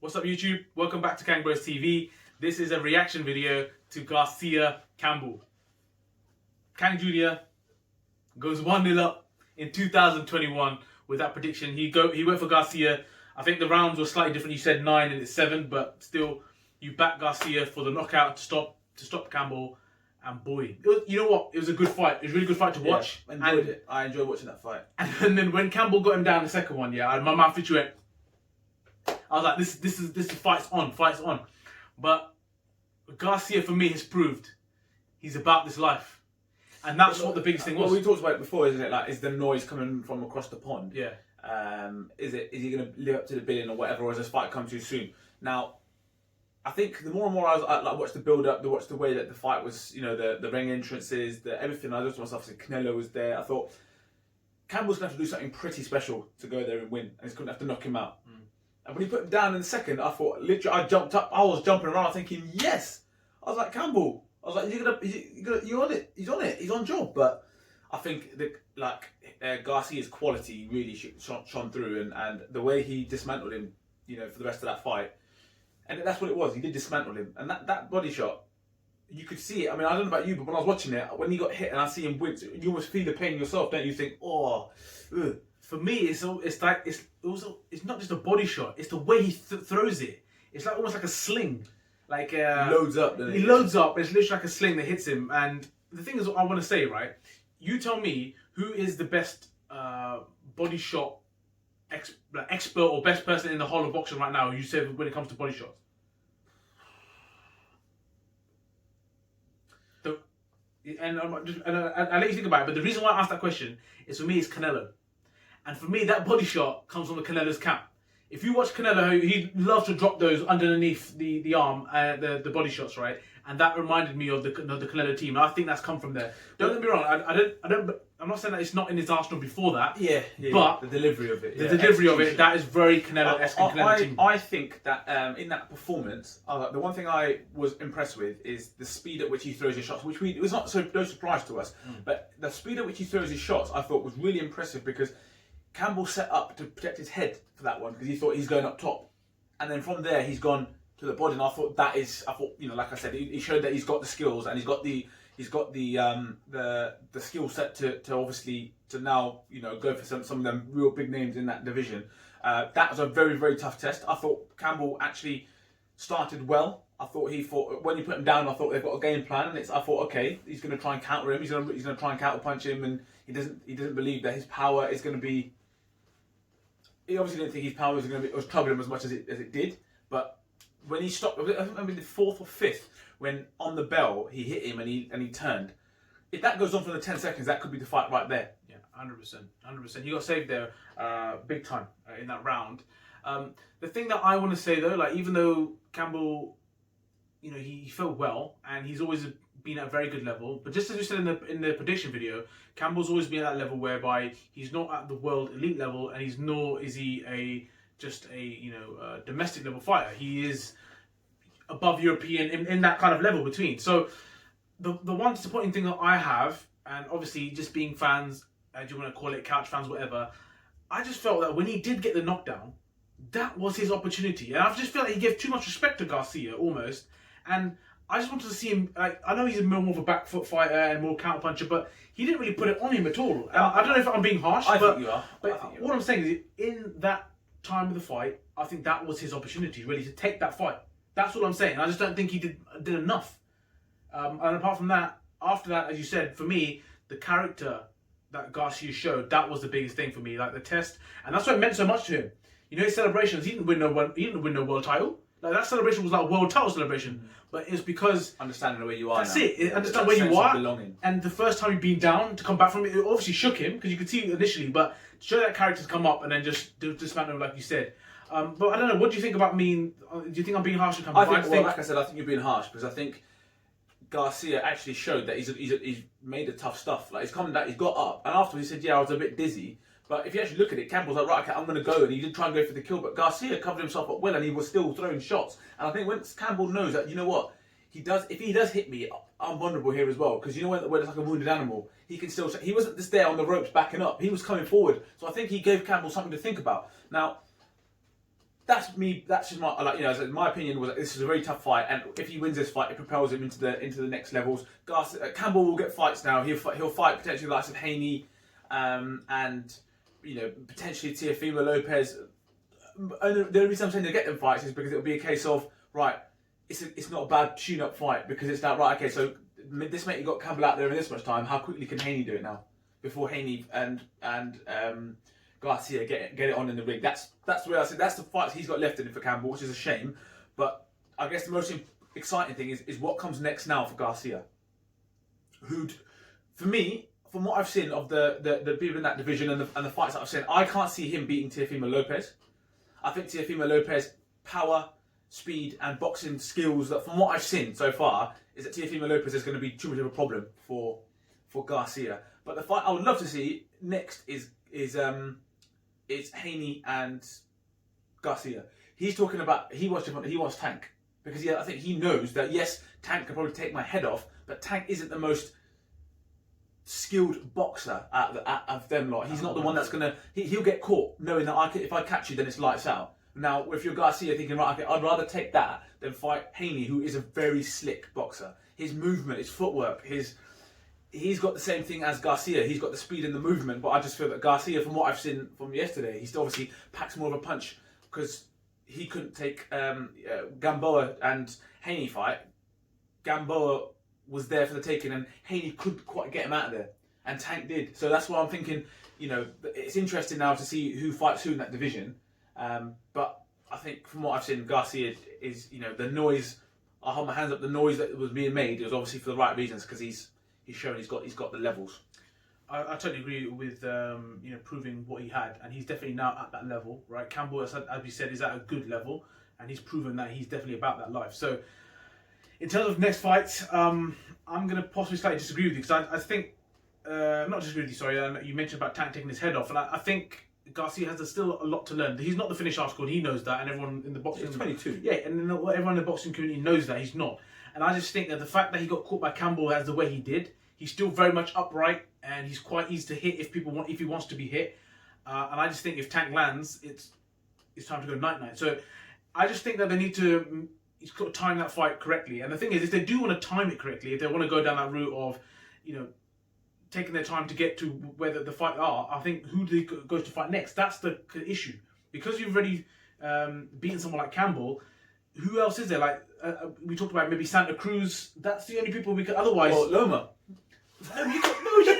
What's up YouTube? Welcome back to KangBrosTV. This is a reaction video to Garcia Campbell. Kang Jr. goes 1-0 up in 2021 with that prediction. He went for Garcia. I think the rounds were slightly different. You said 9 and it's 7, but still you backed Garcia for the knockout to stop Campbell. And boy, you know what? It was a good fight. It was a really good fight to watch. I enjoyed watching that fight. And then when Campbell got him down the second one, my mouth literally went. I was like, this fight's on. But Garcia for me has proved he's about this life, and that's what the biggest thing was. Well, we talked about it before, isn't it? Like, is the noise coming from across the pond? Yeah. Is he going to live up to the billing or whatever, or has this fight come too soon? Now, I think the more and more I watched the build up, watched the way that the fight was, you know, the ring entrances, everything. I just myself said Canelo was there. I thought Campbell's going to have to do something pretty special to go there and win, and he's going to have to knock him out. And when he put him down in the second, I thought, literally, I jumped up. I was jumping around thinking, yes. I was like, Campbell. I was like, you're on it. He's on it. He's on job. But I think Garcia's quality really shone through, and the way he dismantled him, you know, for the rest of that fight. And that's what it was. He did dismantle him. And that body shot, you could see it. I mean, I don't know about you, but when I was watching it, when he got hit and I see him wince, you almost feel the pain yourself, don't you? Think, oh, ugh. For me, it's not just a body shot. It's the way he throws it. It's like almost like a sling. Like he loads up. He loads up. It's literally like a sling that hits him. And the thing is, I want to say, right? You tell me who is the best body shot expert or best person in the whole of boxing right now. You say when it comes to body shots. And I'll let you think about it. But the reason why I asked that question is, for me, it's Canelo. And for me, that body shot comes from the Canelo's camp. If you watch Canelo, he loves to drop those underneath the arm, the body shots, right? And that reminded me of the Canelo team. And I think that's come from there. Don't get me wrong. I'm not saying that it's not in his arsenal before that. Yeah. But the delivery of it. The delivery of it, that is very Canelo-esque. I think that in that performance, the one thing I was impressed with is the speed at which he throws his shots, it was not no surprise to us. But the speed at which he throws his shots, I thought was really impressive, because Campbell set up to protect his head for that one, because he thought he's going up top, and then from there he's gone to the body. And I thought, you know, like I said, he showed that he's got the skills, and he's got the skill set to obviously to now, you know, go for some of them real big names in that division. That was a very, very tough test. I thought Campbell actually started well. I thought when you put him down, I thought they've got a game plan, and I thought, okay, he's going to try and counter him. He's going to try and counter punch him, and he doesn't believe that his power is going to be. He obviously didn't think his power was troubling him as much as it did. But when he stopped, I remember the 4th or 5th, when on the bell he hit him and he turned. If that goes on for the 10 seconds, that could be the fight right there. Yeah, 100%. He got saved there, big time in that round. The thing that I want to say though, like, even though Campbell, you know, he felt well and he's always been at a very good level, but just as we said in the prediction video, Campbell's always been at that level whereby he's not at the world elite level, and nor is he just a domestic level fighter. He is above European in that kind of level between. So the one disappointing thing that I have, and obviously just being fans, do you want to call it couch fans, whatever, I just felt that when he did get the knockdown, that was his opportunity. And I just felt like he gave too much respect to Garcia almost. And I just wanted to see him, like, I know he's more of a back foot fighter and more counter puncher, but he didn't really put it on him at all. I don't know if I'm being harsh, I think you are. But what I'm saying is, in that time of the fight, I think that was his opportunity, really, to take that fight. That's what I'm saying. I just don't think he did enough. And apart from that, after that, as you said, for me, the character that Garcia showed, that was the biggest thing for me, like the test, and that's why it meant so much to him. You know, his celebrations, he didn't win no world title. Like, that celebration was like a world title celebration, but it's because understanding where you are. That's it. Understand where you are, and the first time he'd been down to come back from it, it obviously shook him, because you could see it initially. But to show that character's come up and then just dismantle, like you said. But I don't know. What do you think about me? Do you think I'm being harsh? Like I said, I think you're being harsh, because I think Garcia actually showed that he's made the tough stuff. Like, he's come down, he's got up, and afterwards he said, "Yeah, I was a bit dizzy." But if you actually look at it, Campbell's like, right, okay, I'm going to go, and he did try and go for the kill, but Garcia covered himself up well, and he was still throwing shots. And I think once Campbell knows that, you know what, if he does hit me, I'm vulnerable here as well, because you know when it's like a wounded animal, he can still. He wasn't just there on the ropes backing up; he was coming forward. So I think he gave Campbell something to think about. Now, that's me. That's just my my opinion was that this is a very tough fight, and if he wins this fight, it propels him into the next levels. Campbell will get fights now. He'll fight potentially the likes of Haney, and potentially Teofimo Lopez. And the only reason I'm saying they get them fights is because it'll be a case of right. It's not a bad tune-up fight because it's that right. Okay, so this mate, you got Campbell out there in this much time. How quickly can Haney do it now? Before Haney and Garcia get it on in the ring. That's where I said that's the fights he's got left in it for Campbell, which is a shame. But I guess the most exciting thing is what comes next now for Garcia. For me, from what I've seen of the people in that division and the fights that I've seen, I can't see him beating Teofimo Lopez. I think Teofimo Lopez power, speed and boxing skills, that from what I've seen so far, is that Teofimo Lopez is going to be too much of a problem for Garcia. But the fight I would love to see next is Haney and Garcia. He's talking about he wants Tank because I think he knows that yes, Tank can probably take my head off, but Tank isn't the most skilled boxer of them lot. He's not the one that's gonna he'll get caught knowing that if I catch you then it's lights out. Now, if you're Garcia thinking, right, okay, I'd rather take that than fight Haney, who is a very slick boxer. His movement, his footwork, he's got the same thing as Garcia. He's got the speed and the movement, but I just feel that Garcia, from what I've seen from yesterday, he still obviously packs more of a punch because he couldn't take Gamboa and Haney fight. Gamboa was there for the taking and Haney couldn't quite get him out of there, and Tank did. So that's why I'm thinking, it's interesting now to see who fights who in that division. But I think from what I've seen, Garcia is, the noise. I hold my hands up. The noise that was being made, it was obviously for the right reasons because he's shown he's got the levels. I totally agree with proving what he had, and he's definitely now at that level, right? Campbell, as we said, is at a good level, and he's proven that he's definitely about that life. So, in terms of next fights, I'm going to possibly slightly disagree with you because I think not disagree with you. Sorry, you mentioned about Tank taking his head off, and I think Garcia has still a lot to learn. He's not the finished article, and he knows that, and everyone in the boxing... He's 22. Yeah, and everyone in the boxing community knows that he's not. And I just think that the fact that he got caught by Campbell as the way he did, he's still very much upright, and he's quite easy to hit if he wants to be hit. And I just think if Tank lands, it's time to go night-night. So I just think that they need to time that fight correctly. And the thing is, if they do want to time it correctly, if they want to go down that route of, taking their time to get to where the fight are, I think who do they go to fight next? That's the issue. Because you've already beaten someone like Campbell, who else is there? Like we talked about maybe Santa Cruz. That's the only people we could otherwise. Or Loma. No, you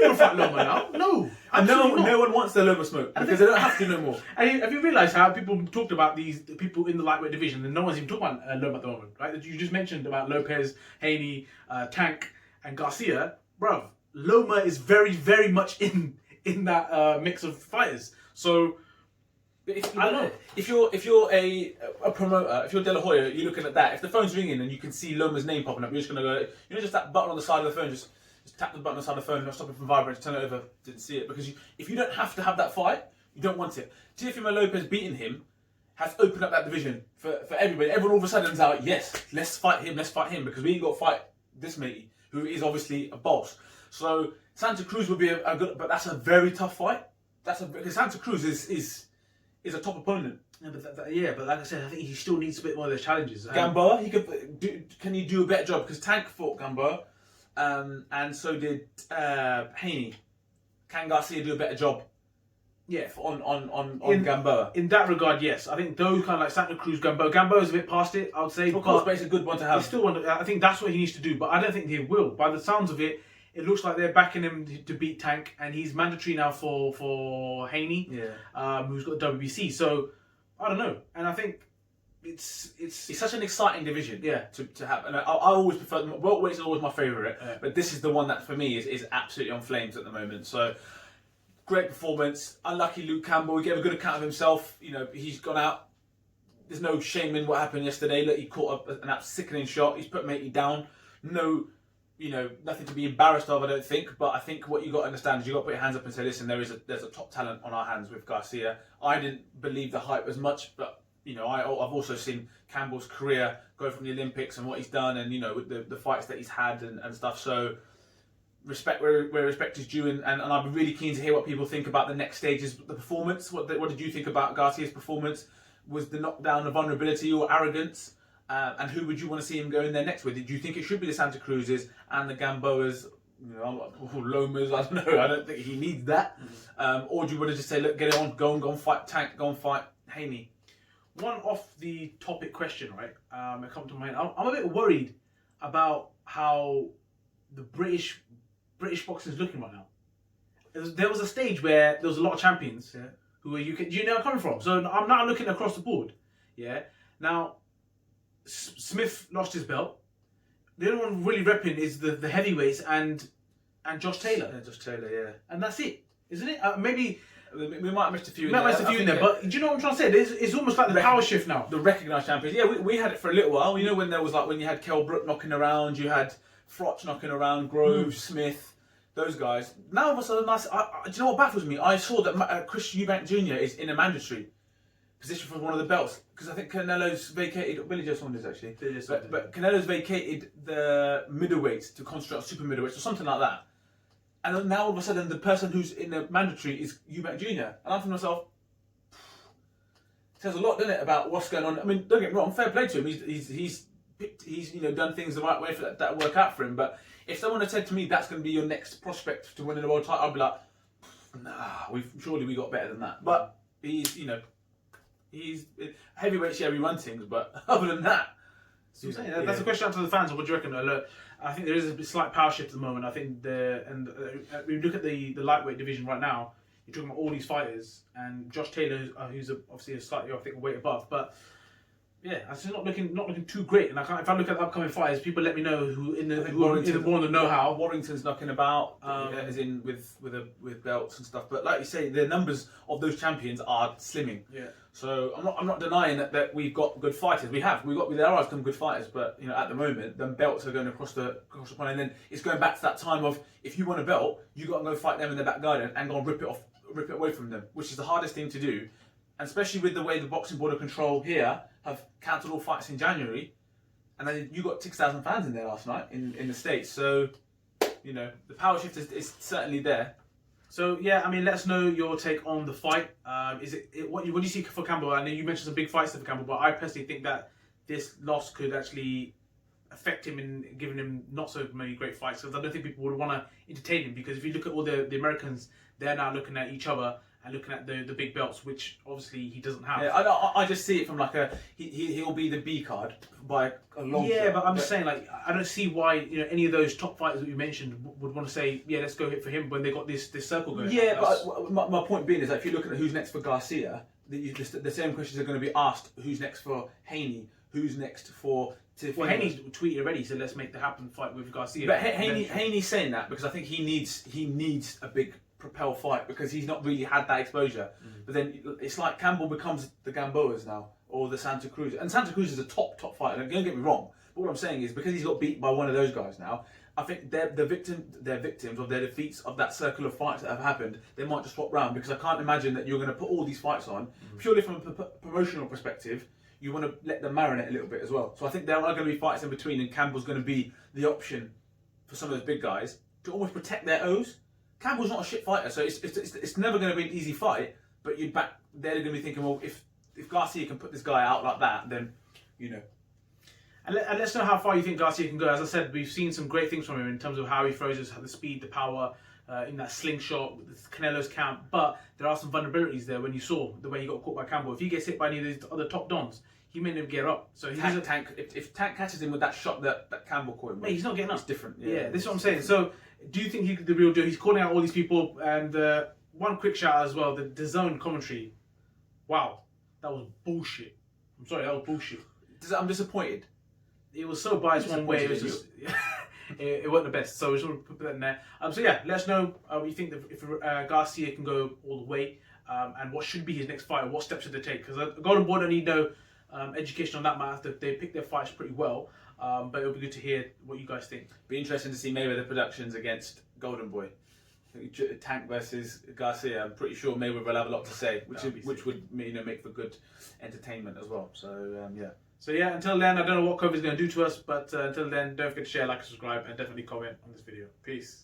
don't fight Loma now. No, and no one wants the Loma smoke because they don't have to no more. And have you realised how people talked about these people in the lightweight division, and no one's even talking about Loma at the moment, right? You just mentioned about Lopez, Haney, Tank, and Garcia, bruv. Loma is very, very much in that mix of fighters. So I don't know. If you're a promoter, if you're De La Hoya, you're looking at that. If the phone's ringing and you can see Loma's name popping up, you're just gonna go. Just that button on the side of the phone. Just tap the button on the side of the phone, not stop it from vibrating, turn it over, didn't see it. Because if you don't have to have that fight, you don't want it. Teofimo Lopez beating him has opened up that division for everybody. Everyone all of a sudden is out. Yes, let's fight him. Because we ain't got to fight this matey, who is obviously a boss. So Santa Cruz would be a good, but that's a very tough fight. Because Santa Cruz is a top opponent. Yeah, but like I said, I think he still needs a bit more of those challenges. Gamboa, can he do a better job? Because Tank fought Gamboa, and so did Haney. Can Garcia do a better job? Yeah, on Gamboa. In that regard, yes. I think those kind of like Santa Cruz, Gamboa is a bit past it, I would say. Of course, but it's a good one to have. I think that's what he needs to do, but I don't think he will. By the sounds of it, it looks like they're backing him to beat Tank, and he's mandatory now for Haney, who's got the WBC. So I don't know, and I think it's such an exciting division, to have. And I always prefer welterweight is always my favourite, but this is the one that for me is absolutely on flames at the moment. So great performance. Unlucky Luke Campbell. He gave a good account of himself. He's gone out. There's no shame in what happened yesterday. Look, he caught up an sickening shot. He's put matey down. No. Nothing to be embarrassed of, I don't think. But I think what you got to understand is you got to put your hands up and say, listen, there's a top talent on our hands with Garcia. I didn't believe the hype as much, but I've also seen Campbell's career go from the Olympics and what he's done, and with the fights that he's had and stuff. So respect where respect is due, and I'd be really keen to hear what people think about the next stages, the performance. What did you think about Garcia's performance? was the knockdown of vulnerability or arrogance? And who would you want to see him go in there next with? Do you think it should be the Santa Cruzes and the Gamboas, Lomas? I don't know. I don't think he needs that. Or do you want to just say, look, get it on, go and fight Tank, go and fight Haney? One off the topic question, right? It come to mind. I'm a bit worried about how the British boxing is looking right now. There was a stage where there was a lot of champions who were UK. Do you know where I'm coming from? So I'm now looking across the board. Yeah. Now, Smith lost his belt. The only one really repping is the heavyweights and Josh Taylor. Yeah, Josh Taylor, yeah. And that's it, isn't it? Maybe we might have missed a few. We might have missed a few in there, but do you know what I'm trying to say? It's almost like the power shift now. The recognised champions. Yeah, we had it for a little while. You know, when there was like when you had Kell Brook knocking around, you had Frotch knocking around, Grove, Smith, those guys. Now all of a sudden, do you know what baffles me? I saw that Chris Eubank Jr. is in a mandatory position for one of the belts because I think Canelo's vacated. Billy Joe Saunders actually, but Canelo's vacated the middleweights to concentrate on super middleweights or something like that. And now all of a sudden, the person who's in the mandatory is Eubank Jr. And I'm thinking to myself, it says a lot, doesn't it, about what's going on? I mean, don't get me wrong, fair play to him. He's done things the right way for that work out for him. But if someone had said to me that's going to be your next prospect to winning the world title, I'd be like, nah, surely we got better than that. But he's heavyweights. Yeah, we run things, but other than that, that's a question out to the fans. What do you reckon? Look, I think there is a slight power shift at the moment. I think we look at the lightweight division right now. You're talking about all these fighters and Josh Taylor, who's obviously a slightly, I think, a weight above, but. Yeah, it's just not looking too great. And if I look at the upcoming fighters, people let me know who are more in the know-how. Warrington's knocking about, as in with belts and stuff. But like you say, the numbers of those champions are slimming. Yeah. So I'm not denying that we've got good fighters. There are some good fighters, but at the moment, the belts are going across the pond, and then it's going back to that time of if you want a belt, you got to go fight them in the back garden and go and rip it away from them, which is the hardest thing to do. And especially with the way the Boxing Board of Control here have cancelled all fights in January, and then you got 6,000 fans in there last night in the States. So, the power shift is certainly there. So yeah, I mean, let us know your take on the fight. What do you see for Campbell? I know you mentioned some big fights for Campbell, but I personally think that this loss could actually affect him in giving him not so many great fights. Because I don't think people would want to entertain him. Because if you look at all the Americans, they're now looking at each other and looking at the big belts, which obviously he doesn't have. Yeah, I just see it from like he'll be the B card by a long shot. Yeah, but I'm just saying, like, I don't see why any of those top fighters that you mentioned would want to say, yeah, let's go hit for him when they got this circle going. Yeah, but my point being is that if you look at who's next for Garcia, the same questions are going to be asked: who's next for Haney? Who's next for? Well, Haney's tweeted already, so let's make the happen fight with Garcia. But Haney's saying that because I think he needs a big propel fight because he's not really had that exposure. But then it's like Campbell becomes the Gamboas now or the Santa Cruz, and Santa Cruz is a top fighter. Don't get me wrong, but what I'm saying is because he's got beat by one of those guys now, I think they're victims of their defeats of that circle of fights that have happened. They might just swap round because I can't imagine that you're going to put all these fights on purely from a promotional perspective. You want to let them marinate a little bit as well. So I think there are going to be fights in between, and Campbell's going to be the option for some of those big guys to almost protect their O's. Campbell's not a shit fighter, so it's never going to be an easy fight. But they're going to be thinking, well, if Garcia can put this guy out like that, then And let's know how far you think Garcia can go. As I said, we've seen some great things from him in terms of how he throws the speed, the power, in that slingshot with Canelo's camp. But there are some vulnerabilities there when you saw the way he got caught by Campbell. If he gets hit by any of these other top dons, he may never get up. So if Tank catches him with that shot that Campbell caught him with, he's not getting up. It's different. Yeah, this is what I'm saying. So do you think he's the real deal? He's calling out all these people. And one quick shout out as well, the zone commentary. Wow, that was bullshit. I'm sorry, that was bullshit. I'm disappointed. It was so biased one way. It was just it wasn't the best. So we just want to put that in there. So yeah, let us know what you think if Garcia can go all the way, and what should be his next fight. What steps should they take? Because Golden Boy don't need no education on that matter. They pick their fights pretty well. But it'll be good to hear what you guys think. Be interesting to see Mayweather Productions against Golden Boy. Tank versus Garcia. I'm pretty sure Mayweather will have a lot to say, which would make for good entertainment as well. So yeah. So yeah, until then, I don't know what COVID's going to do to us, but until then, don't forget to share, like, and subscribe, and definitely comment on this video. Peace.